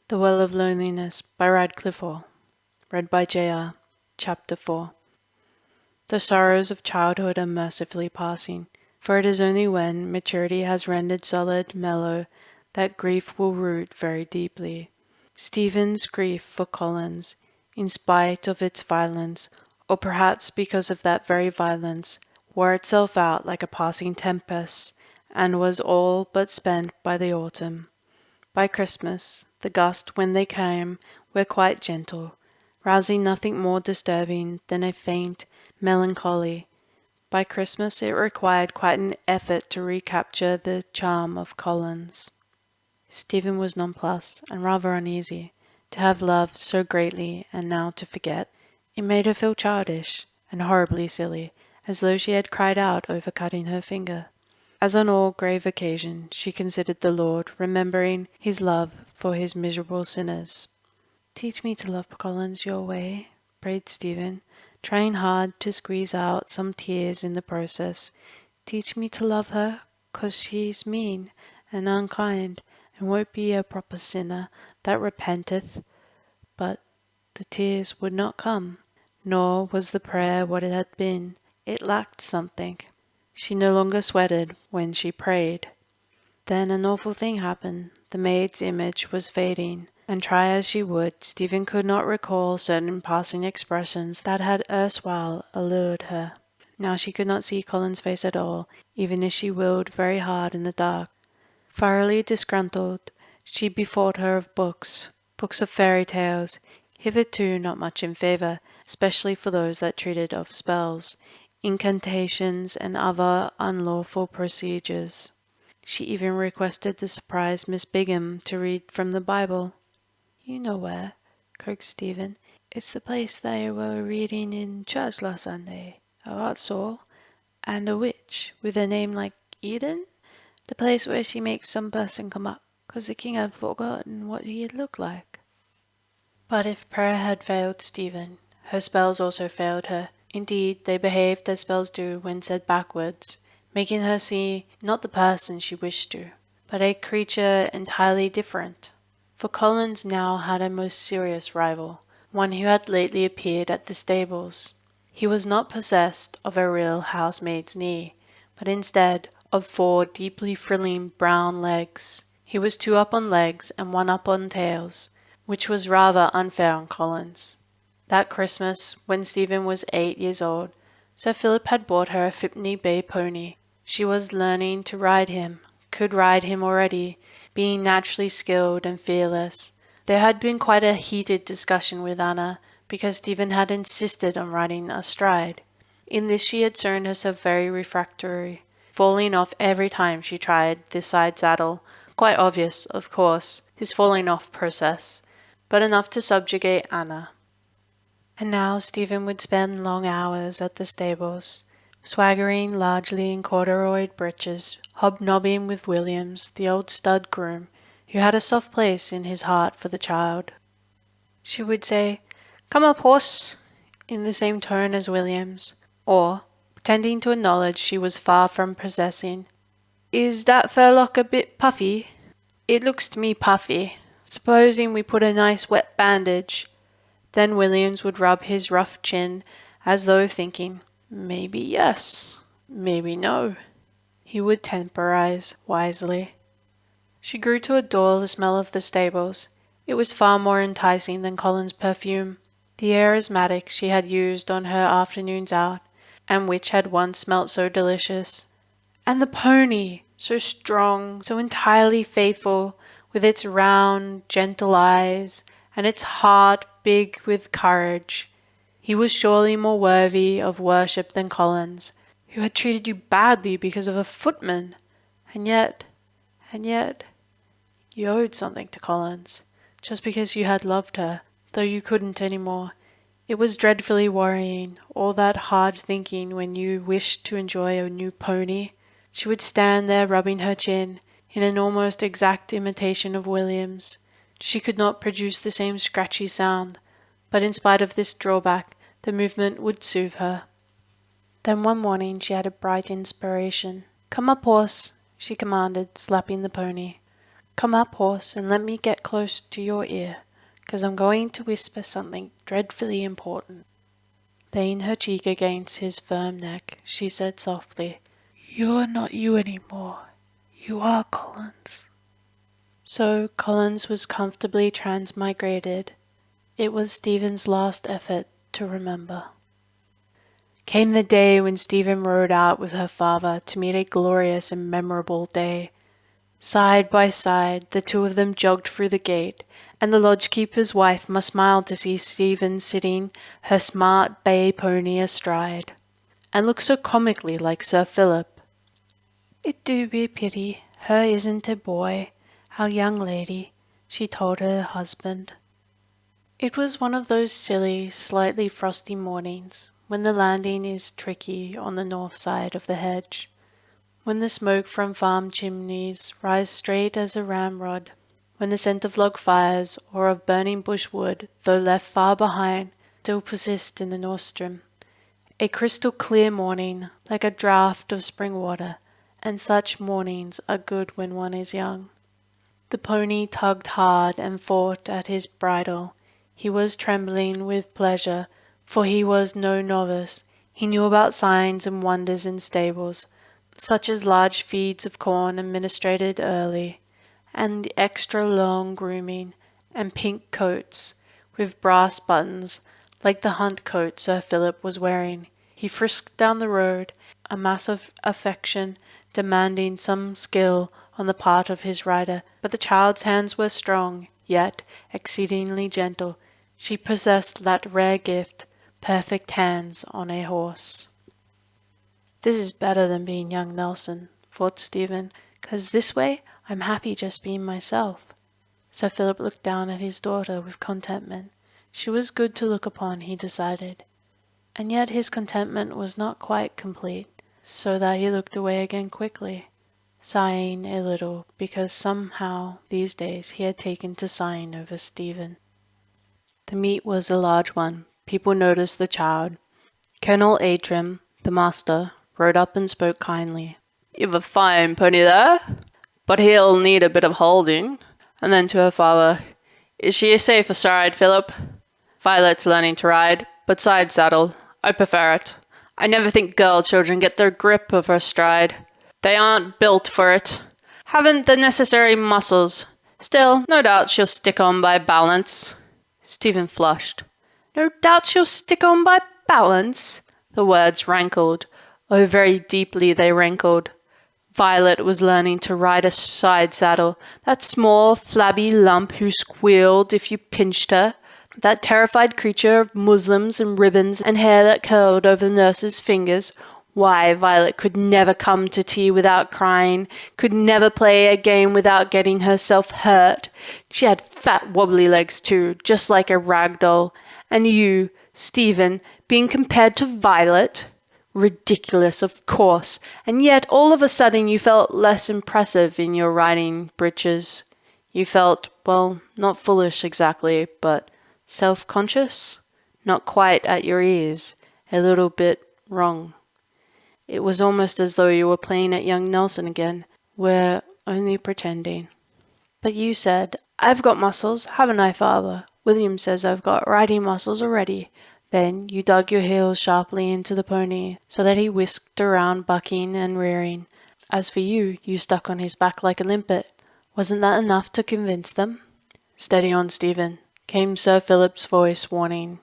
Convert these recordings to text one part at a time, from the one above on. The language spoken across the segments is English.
The Well of Loneliness by Radclyffe. Read by J.R. Chapter 4. The sorrows of childhood are mercifully passing, for it is only when maturity has rendered solid, mellow, that grief will root very deeply. Stephen's grief for Collins, in spite of its violence, or perhaps because of that very violence, wore itself out like a passing tempest, and was all but spent by the autumn. By Christmas, the gusts when they came were quite gentle, rousing nothing more disturbing than a faint melancholy. By Christmas it required quite an effort to recapture the charm of Collins. Stephen was nonplussed and rather uneasy. To have loved so greatly and now to forget, it made her feel childish and horribly silly, as though she had cried out over cutting her finger. As on all grave occasions, she considered the Lord, remembering his love for his miserable sinners. "Teach me to love Collins your way," prayed Stephen, trying hard to squeeze out some tears in the process. "Teach me to love her, 'cause she's mean and unkind, and won't be a proper sinner that repenteth." But the tears would not come, nor was the prayer what it had been. It lacked something. She no longer sweated when she prayed. Then an awful thing happened. The maid's image was fading, and try as she would, Stephen could not recall certain passing expressions that had erstwhile allured her. Now she could not see Colin's face at all, even if she willed very hard in the dark. Thoroughly disgruntled, she bethought her of books of fairy tales, hitherto not much in favour, especially for those that treated of spells, incantations, and other unlawful procedures. She even requested the surprised Miss Bingham to read from the Bible. "You know where," coaxed Stephen. "It's the place they were reading in church last Sunday, about Saul, and a witch with a name like Eden. The place where she makes some person come up, 'cause the king had forgotten what he had looked like." But if prayer had failed Stephen, her spells also failed her. Indeed, they behaved as spells do when said backwards, making her see not the person she wished to, but a creature entirely different. For Collins now had a most serious rival, one who had lately appeared at the stables. He was not possessed of a real housemaid's knee, but instead of 4 deeply frilling brown legs. He was 2 up on legs and 1 up on tails, which was rather unfair on Collins. That Christmas, when Stephen was 8 years old, Sir Philip had bought her a 50 bay pony. She was learning to ride him, could ride him already, being naturally skilled and fearless. There had been quite a heated discussion with Anna, because Stephen had insisted on riding astride. In this she had shown herself very refractory, falling off every time she tried the side saddle. Quite obvious, of course, his falling off process, but enough to subjugate Anna. And now Stephen would spend long hours at the stables, swaggering largely in corduroy breeches, hobnobbing with Williams, the old stud groom, who had a soft place in his heart for the child. She would say, "Come up, horse," in the same tone as Williams, or, pretending to acknowledge she was far from possessing, "Is that furlock a bit puffy?" "It looks to me puffy. Supposing we put a nice wet bandage." Then Williams would rub his rough chin, as though thinking, "Maybe yes, maybe no." He would temporize wisely. She grew to adore the smell of the stables. It was far more enticing than Colin's perfume, the aromatic she had used on her afternoons out, and which had once smelt so delicious. And the pony, so strong, so entirely faithful, with its round, gentle eyes, and its heart big with courage. He was surely more worthy of worship than Collins, who had treated you badly because of a footman. And yet, you owed something to Collins, just because you had loved her, though you couldn't any more. It was dreadfully worrying, all that hard thinking when you wished to enjoy a new pony. She would stand there rubbing her chin, in an almost exact imitation of Williams. She could not produce the same scratchy sound, but in spite of this drawback, the movement would soothe her. Then one morning she had a bright inspiration. "Come up, horse," she commanded, slapping the pony. Come up, horse, and let me get close to your ear, 'cause I'm going to whisper something dreadfully important." Laying her cheek against his firm neck, she said softly, "You are not you anymore. You are Collins." So Collins was comfortably transmigrated. It was Stephen's last effort to remember. Came the day when Stephen rode out with her father to meet a glorious and memorable day. Side by side, the two of them jogged through the gate, and the lodgekeeper's wife must smile to see Stephen sitting her smart bay pony astride, and look so comically like Sir Philip. "It do be a pity her isn't a boy, our young lady," she told her husband. It was one of those silly, slightly frosty mornings when the landing is tricky on the north side of the hedge, when the smoke from farm chimneys rise straight as a ramrod, when the scent of log fires or of burning bush wood, though left far behind, still persist in the nostrum. A crystal clear morning, like a draught of spring water, and such mornings are good when one is young. The pony tugged hard and fought at his bridle. He was trembling with pleasure, for he was no novice. He knew about signs and wonders in stables, such as large feeds of corn administered early, and the extra long grooming, and pink coats with brass buttons, like the hunt coat Sir Philip was wearing. He frisked down the road, a mass of affection demanding some skill on the part of his rider, but the child's hands were strong, yet exceedingly gentle. She possessed that rare gift, perfect hands on a horse. "This is better than being young Nelson," thought Stephen, "'cause this way I'm happy just being myself." Sir Philip looked down at his daughter with contentment. She was good to look upon, he decided. And yet his contentment was not quite complete, so that he looked away again quickly, sighing a little, because somehow these days he had taken to sighing over Stephen. The meet was a large one. People noticed the child. Colonel Atrim, the master, rode up and spoke kindly. "You've a fine pony there, but he'll need a bit of holding." And then to her father, "Is she safe astride, Philip?" "Violet's learning to ride, but side saddle. I prefer it. I never think girl children get their grip of her stride. They aren't built for it. Haven't the necessary muscles. Still, no doubt she'll stick on by balance." Stephen flushed. "No doubt she'll stick on by balance?" The words rankled. Oh, very deeply they rankled. Violet was learning to ride a side saddle. That small, flabby lump who squealed if you pinched her. That terrified creature of muslins and ribbons and hair that curled over the nurse's fingers. Why, Violet could never come to tea without crying, could never play a game without getting herself hurt. She had fat wobbly legs too, just like a rag doll. And you, Stephen, being compared to Violet? Ridiculous, of course, and yet all of a sudden you felt less impressive in your riding breeches. You felt, well, not foolish exactly, but self-conscious? Not quite at your ease, a little bit wrong. It was almost as though you were playing at young Nelson again, where only pretending. "But you said, 'I've got muscles, haven't I, father?' William says I've got riding muscles already." Then you dug your heels sharply into the pony, so that he whisked around bucking and rearing. As for you, you stuck on his back like a limpet. Wasn't that enough to convince them? "Steady on, Stephen," came Sir Philip's voice, warning.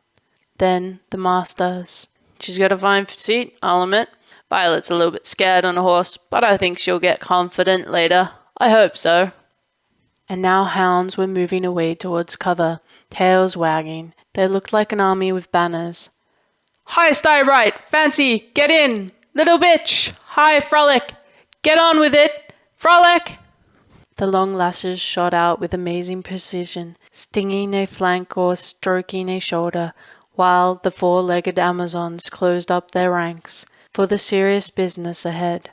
Then the master's. "She's got a fine seat, I'll admit. Violet's a little bit scared on a horse, but I think she'll get confident later. I hope so." And now hounds were moving away towards cover, tails wagging. They looked like an army with banners. "Hi, stye right! Fancy! Get in! Little bitch! Hi, Frolic! Get on with it! Frolic!" The long lashes shot out with amazing precision, stinging a flank or stroking a shoulder, while the four-legged Amazons closed up their ranks for the serious business ahead.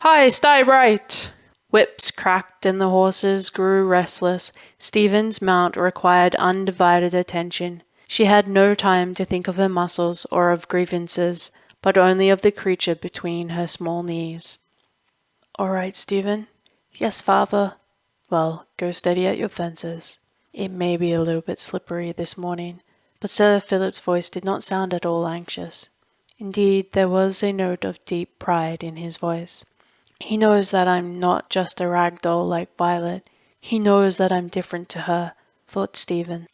"Hi, stye right!" Whips cracked and the horses grew restless. Stephen's mount required undivided attention. She had no time to think of her muscles or of grievances, but only of the creature between her small knees. "All right, Stephen?" "Yes, father." Well, go steady at your fences. It may be a little bit slippery this morning, but Sir Philip's voice did not sound at all anxious. Indeed, there was a note of deep pride in his voice. He knows that I'm not just a rag doll like Violet. He knows that I'm different to her, thought Stephen.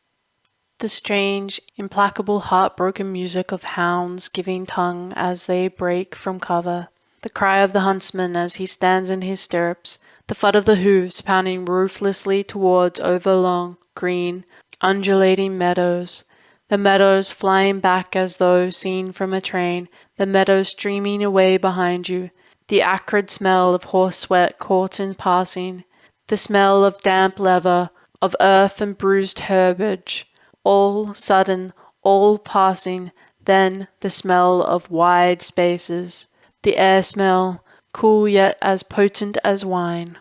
The strange, implacable, heartbroken music of hounds giving tongue as they break from cover, the cry of the huntsman as he stands in his stirrups, the thud of the hooves pounding ruthlessly towards overlong, green, undulating meadows, the meadows flying back as though seen from a train, the meadows streaming away behind you, the acrid smell of horse sweat caught in passing, the smell of damp leather, of earth and bruised herbage, all sudden, all passing, then the smell of wide spaces, the air smell, cool yet as potent as wine.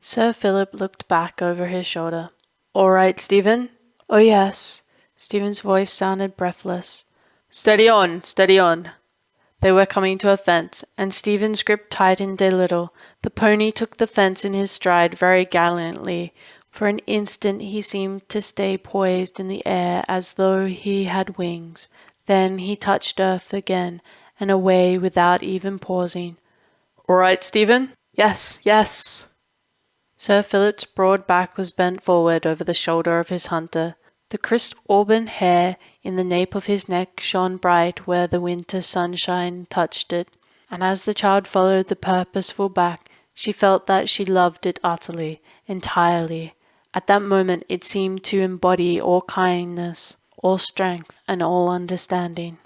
Sir Philip looked back over his shoulder. "All right, Stephen?" "Oh, yes." Stephen's voice sounded breathless. "Steady on, steady on." They were coming to a fence, and Stephen's grip tightened a little. The pony took the fence in his stride very gallantly. For an instant he seemed to stay poised in the air as though he had wings. Then he touched earth again, and away without even pausing. "All right, Stephen?" "Yes, yes." Sir Philip's broad back was bent forward over the shoulder of his hunter. The crisp auburn hair in the nape of his neck shone bright where the winter sunshine touched it, and as the child followed the purposeful back, she felt that she loved it utterly, entirely. At that moment it seemed to embody all kindness, all strength, and all understanding.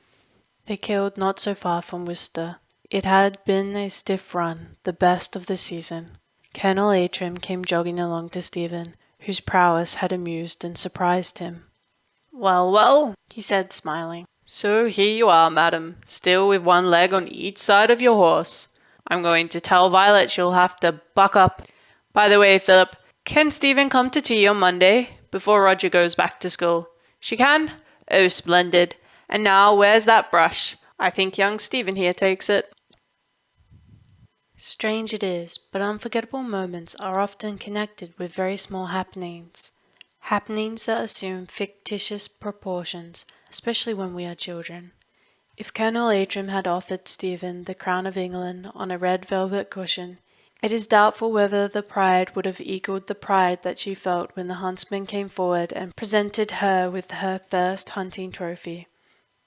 They killed not so far from Worcester. It had been a stiff run, the best of the season. Colonel Atrim came jogging along to Stephen, whose prowess had amused and surprised him. "Well, well," he said, smiling. "So here you are, madam, still with one leg on each side of your horse. I'm going to tell Violet she'll have to buck up. By the way, Philip, can Stephen come to tea on Monday, before Roger goes back to school? She can? Oh, splendid. And now, where's that brush? I think young Stephen here takes it." Strange it is, but unforgettable moments are often connected with very small happenings. Happenings that assume fictitious proportions, especially when we are children. If Colonel Atrim had offered Stephen the crown of England on a red velvet cushion, it is doubtful whether the pride would have equalled the pride that she felt when the huntsman came forward and presented her with her first hunting trophy.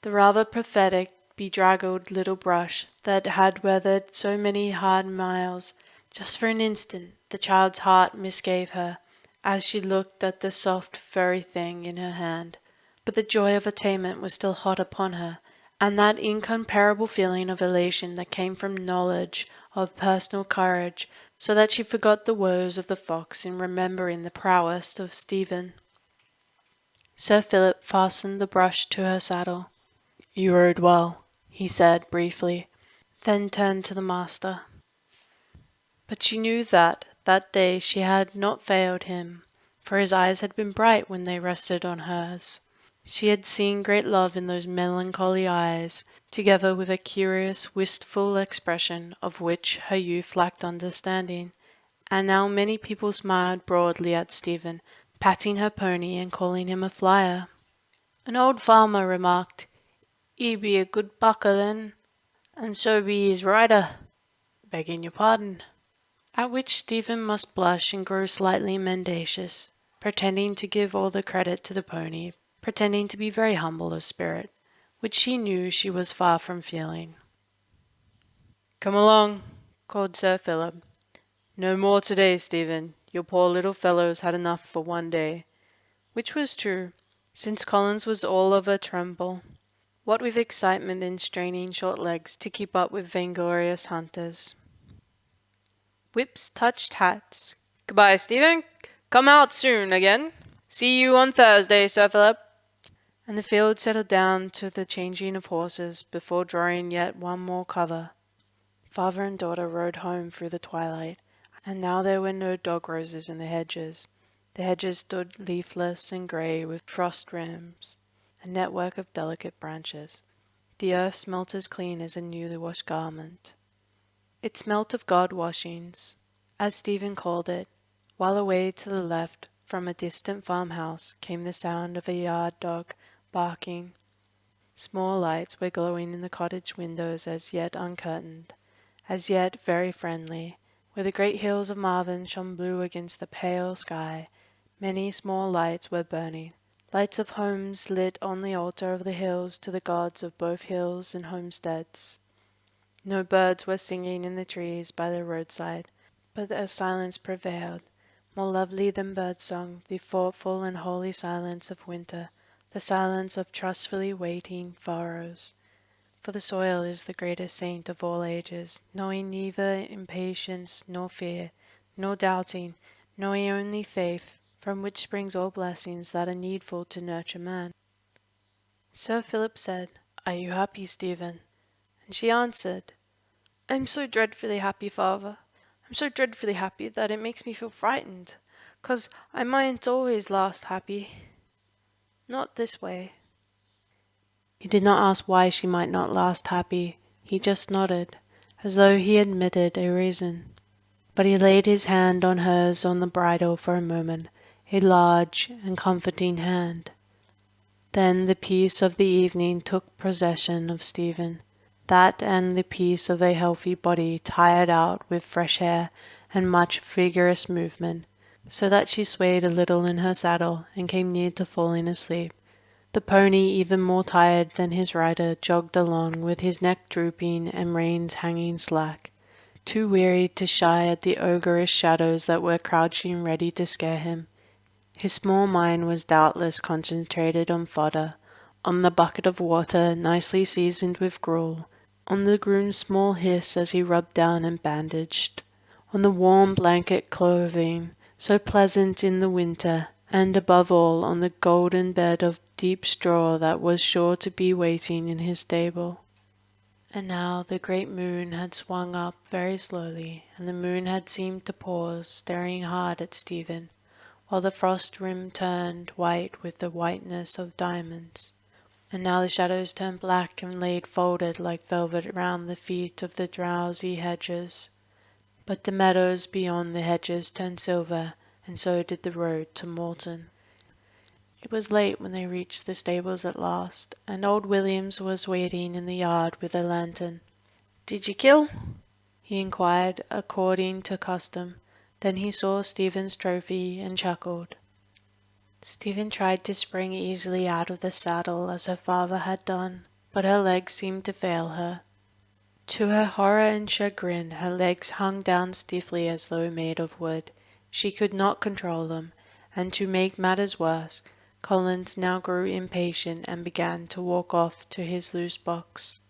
The rather pathetic, bedraggled little brush that had weathered so many hard miles. Just for an instant the child's heart misgave her, as she looked at the soft, furry thing in her hand. But the joy of attainment was still hot upon her, and that incomparable feeling of elation that came from knowledge of personal courage, so that she forgot the woes of the fox in remembering the prowess of Stephen. Sir Philip fastened the brush to her saddle. "You rode well," he said briefly, then turned to the master. But she knew that day she had not failed him, for his eyes had been bright when they rested on hers. She had seen great love in those melancholy eyes, together with a curious, wistful expression of which her youth lacked understanding, and now many people smiled broadly at Stephen, patting her pony and calling him a flyer. An old farmer remarked, "He be a good bucker then, and so be his rider, begging your pardon." At which Stephen must blush and grow slightly mendacious, pretending to give all the credit to the pony, pretending to be very humble of spirit, which she knew she was far from feeling. "Come along," called Sir Philip. "No more today, Stephen. Your poor little fellow's had enough for one day." Which was true, since Collins was all of a tremble, what with excitement and straining short legs to keep up with vainglorious hunters. Whips touched hats. "Goodbye, Stephen. Come out soon again. See you on Thursday, Sir Philip." And the field settled down to the changing of horses before drawing yet one more cover. Father and daughter rode home through the twilight, and now there were no dog roses in the hedges. The hedges stood leafless and grey with frost rims, a network of delicate branches. The earth smelt as clean as a newly washed garment. It smelt of God washings, as Stephen called it, while away to the left, from a distant farmhouse, came the sound of a yard dog barking. Small lights were glowing in the cottage windows as yet uncurtained, as yet very friendly, where the great hills of Marvin shone blue against the pale sky. Many small lights were burning, lights of homes lit on the altar of the hills to the gods of both hills and homesteads. No birds were singing in the trees by the roadside, but a silence prevailed, more lovely than birdsong, the thoughtful and holy silence of winter, the silence of trustfully waiting furrows. For the soil is the greatest saint of all ages, knowing neither impatience nor fear, nor doubting, knowing only faith, from which springs all blessings that are needful to nurture man. Sir Philip said, "Are you happy, Stephen?" And she answered, "I'm so dreadfully happy, father. I'm so dreadfully happy that it makes me feel frightened, 'cause I mightn't always last happy. Not this way." He did not ask why she might not last happy. He just nodded, as though he admitted a reason. But he laid his hand on hers on the bridle for a moment, a large and comforting hand. Then the peace of the evening took possession of Stephen, that and the peace of a healthy body tired out with fresh air and much vigorous movement, so that she swayed a little in her saddle and came near to falling asleep. The pony, even more tired than his rider, jogged along with his neck drooping and reins hanging slack, too wearied to shy at the ogreish shadows that were crouching ready to scare him. His small mind was doubtless concentrated on fodder, on the bucket of water nicely seasoned with gruel, on the groom's small hiss as he rubbed down and bandaged, on the warm blanket clothing, so pleasant in the winter, and above all on the golden bed of deep straw that was sure to be waiting in his stable. And now the great moon had swung up very slowly, and the moon had seemed to pause, staring hard at Stephen, while the frost rim turned white with the whiteness of diamonds. And now the shadows turned black and laid folded like velvet round the feet of the drowsy hedges. But the meadows beyond the hedges turned silver, and so did the road to Moulton. It was late when they reached the stables at last, and old Williams was waiting in the yard with a lantern. "Did you kill?" he inquired, according to custom. Then he saw Stephen's trophy and chuckled. Stephen tried to spring easily out of the saddle as her father had done, but her legs seemed to fail her. To her horror and chagrin, her legs hung down stiffly as though made of wood. She could not control them, and to make matters worse, Collins now grew impatient and began to walk off to his loose box.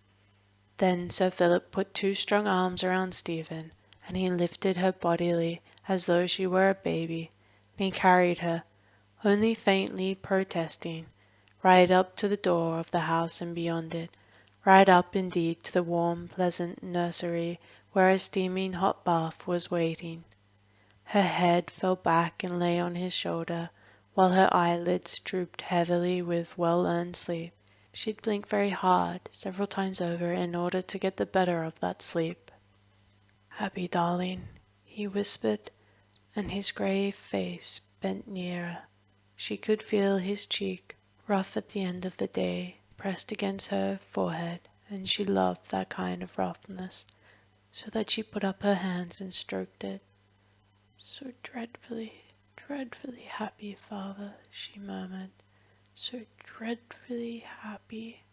Then Sir Philip put two strong arms around Stephen, and he lifted her bodily as though she were a baby, and he carried her, only faintly protesting, right up to the door of the house and beyond it, right up indeed to the warm, pleasant nursery where a steaming hot bath was waiting. Her head fell back and lay on his shoulder, while her eyelids drooped heavily with well-earned sleep. She'd blink very hard, several times over, in order to get the better of that sleep. "Happy darling," he whispered, and his grave face bent nearer. She could feel his cheek, rough at the end of the day, pressed against her forehead, and she loved that kind of roughness, so that she put up her hands and stroked it. "So dreadfully, dreadfully happy, father," she murmured. "So dreadfully happy."